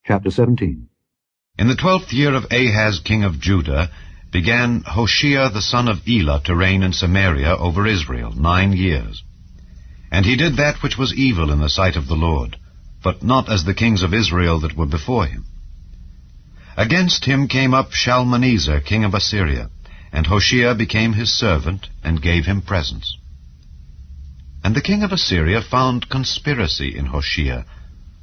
Chapter 17. In the 12th year of Ahaz king of Judah began Hoshea the son of Elah to reign in Samaria over Israel 9 years. And he did that which was evil in the sight of the Lord, but not as the kings of Israel that were before him. Against him came up Shalmaneser king of Assyria, and Hoshea became his servant, and gave him presents. And the king of Assyria found conspiracy in Hoshea,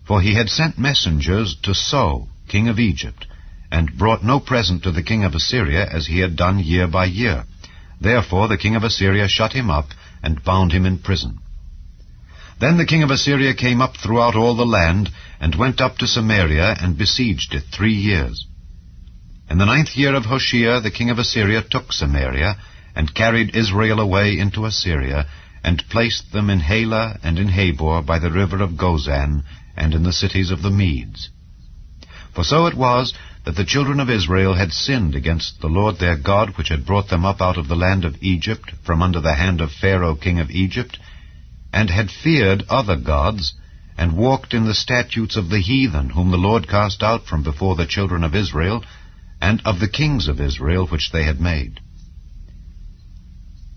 for he had sent messengers to So, king of Egypt, and brought no present to the king of Assyria, as he had done year by year. Therefore the king of Assyria shut him up, and bound him in prison. Then the king of Assyria came up throughout all the land, and went up to Samaria, and besieged it 3 years. In the 9th year of Hoshea the king of Assyria took Samaria, and carried Israel away into Assyria, and placed them in Halah and in Habor by the river of Gozan, and in the cities of the Medes. For so it was that the children of Israel had sinned against the Lord their God, which had brought them up out of the land of Egypt, from under the hand of Pharaoh king of Egypt, and had feared other gods, and walked in the statutes of the heathen, whom the Lord cast out from before the children of Israel, and of the kings of Israel which they had made.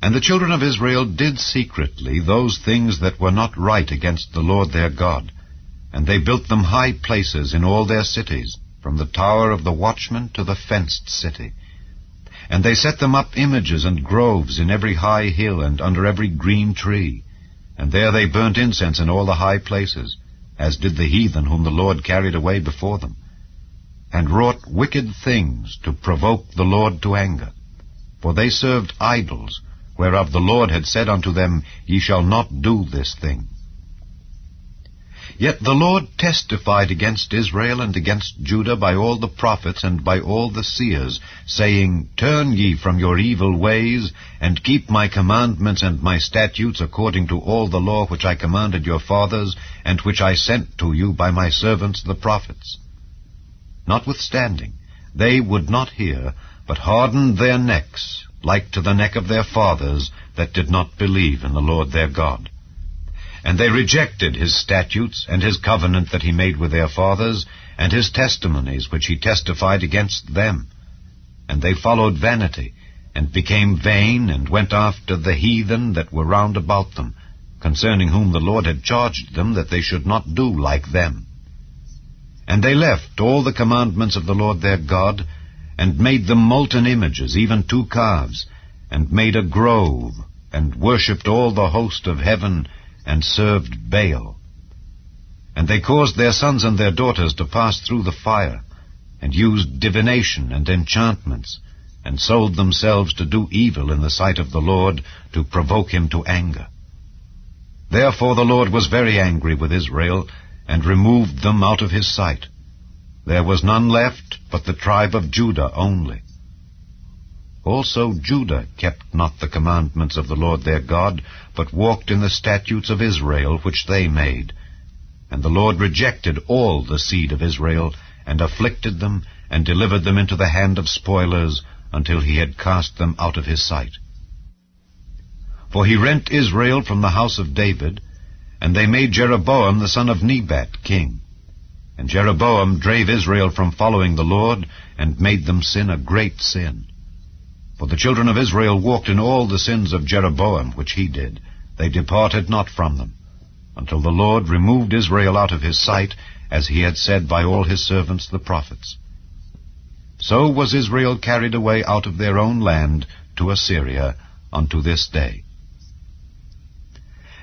And the children of Israel did secretly those things that were not right against the Lord their God, and they built them high places in all their cities, from the tower of the watchman to the fenced city. And they set them up images and groves in every high hill and under every green tree. And there they burnt incense in all the high places, as did the heathen whom the Lord carried away before them, and wrought wicked things to provoke the Lord to anger. For they served idols, whereof the Lord had said unto them, Ye shall not do this thing. Yet the Lord testified against Israel and against Judah by all the prophets and by all the seers, saying, Turn ye from your evil ways, and keep my commandments and my statutes according to all the law which I commanded your fathers, and which I sent to you by my servants the prophets. Notwithstanding, they would not hear, but hardened their necks, like to the neck of their fathers that did not believe in the Lord their God. And they rejected his statutes and his covenant that he made with their fathers, and his testimonies which he testified against them. And they followed vanity, and became vain, and went after the heathen that were round about them, concerning whom the Lord had charged them that they should not do like them. And they left all the commandments of the Lord their God, and made them molten images, even 2 calves, and made a grove, and worshipped all the host of heaven, and served Baal. And they caused their sons and their daughters to pass through the fire, and used divination and enchantments, and sold themselves to do evil in the sight of the Lord, to provoke him to anger. Therefore the Lord was very angry with Israel, and removed them out of his sight. There was none left but the tribe of Judah only. Also Judah kept not the commandments of the Lord their God, but walked in the statutes of Israel which they made. And the Lord rejected all the seed of Israel, and afflicted them, and delivered them into the hand of spoilers, until he had cast them out of his sight. For he rent Israel from the house of David, and they made Jeroboam the son of Nebat king. And Jeroboam drave Israel from following the Lord, and made them sin a great sin. For the children of Israel walked in all the sins of Jeroboam which he did. They departed not from them, until the Lord removed Israel out of his sight, as he had said by all his servants the prophets. So was Israel carried away out of their own land to Assyria unto this day.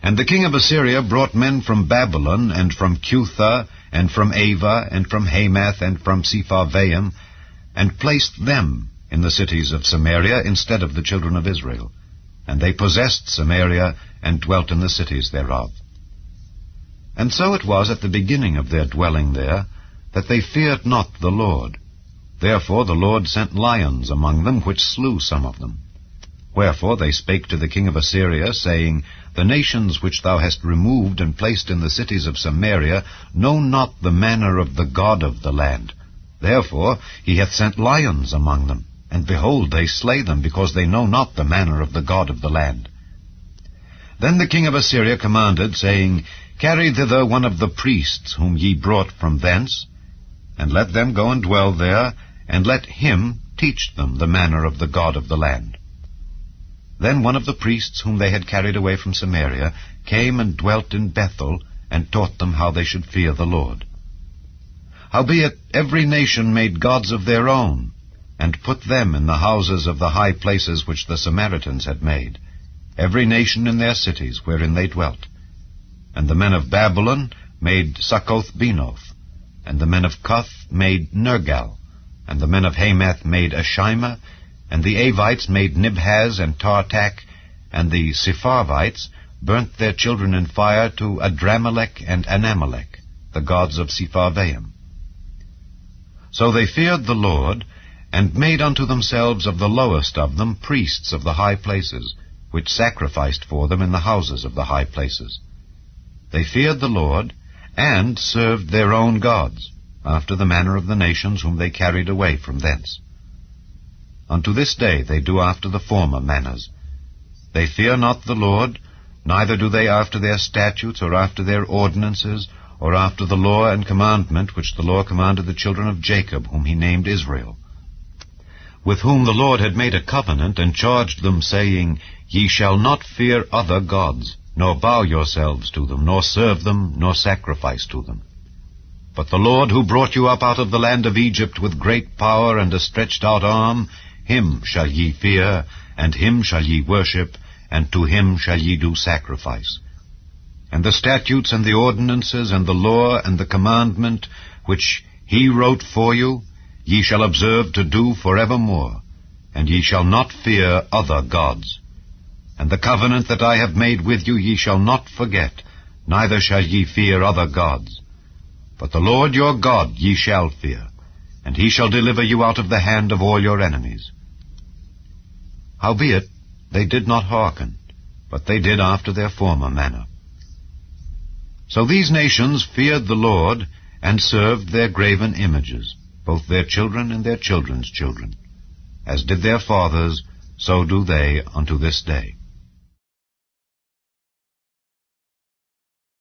And the king of Assyria brought men from Babylon, and from Cutha, and from Ava, and from Hamath, and from Sepharvaim, and placed them in the cities of Samaria instead of the children of Israel. And they possessed Samaria, and dwelt in the cities thereof. And so it was at the beginning of their dwelling there, that they feared not the Lord. Therefore the Lord sent lions among them, which slew some of them. Wherefore they spake to the king of Assyria, saying, The nations which thou hast removed and placed in the cities of Samaria know not the manner of the God of the land. Therefore he hath sent lions among them. And behold, they slay them, because they know not the manner of the God of the land. Then the king of Assyria commanded, saying, Carry thither one of the priests whom ye brought from thence, and let them go and dwell there, and let him teach them the manner of the God of the land. Then one of the priests whom they had carried away from Samaria came and dwelt in Bethel, and taught them how they should fear the Lord. Howbeit every nation made gods of their own, and put them in the houses of the high places which the Samaritans had made, every nation in their cities wherein they dwelt. And the men of Babylon made Succoth-Benoth, and the men of Cuth made Nergal, and the men of Hamath made Ashima, and the Avites made Nibhaz and Tartak, and the Sepharvites burnt their children in fire to Adramelech and Anamelech, the gods of Sepharvaim. So they feared the Lord, and made unto themselves of the lowest of them priests of the high places, which sacrificed for them in the houses of the high places. They feared the Lord, and served their own gods, after the manner of the nations whom they carried away from thence. Unto this day they do after the former manners. They fear not the Lord, neither do they after their statutes, or after their ordinances, or after the law and commandment which the Lord commanded the children of Jacob, whom he named Israel, with whom the Lord had made a covenant, and charged them, saying, Ye shall not fear other gods, nor bow yourselves to them, nor serve them, nor sacrifice to them. But the Lord, who brought you up out of the land of Egypt with great power and a stretched out arm, him shall ye fear, and him shall ye worship, and to him shall ye do sacrifice. And the statutes and the ordinances and the law and the commandment which he wrote for you, ye shall observe to do forevermore, and ye shall not fear other gods. And the covenant that I have made with you ye shall not forget, neither shall ye fear other gods. But the Lord your God ye shall fear, and he shall deliver you out of the hand of all your enemies. Howbeit they did not hearken, but they did after their former manner. So these nations feared the Lord, and served their graven images, both their children and their children's children. As did their fathers, so do they unto this day.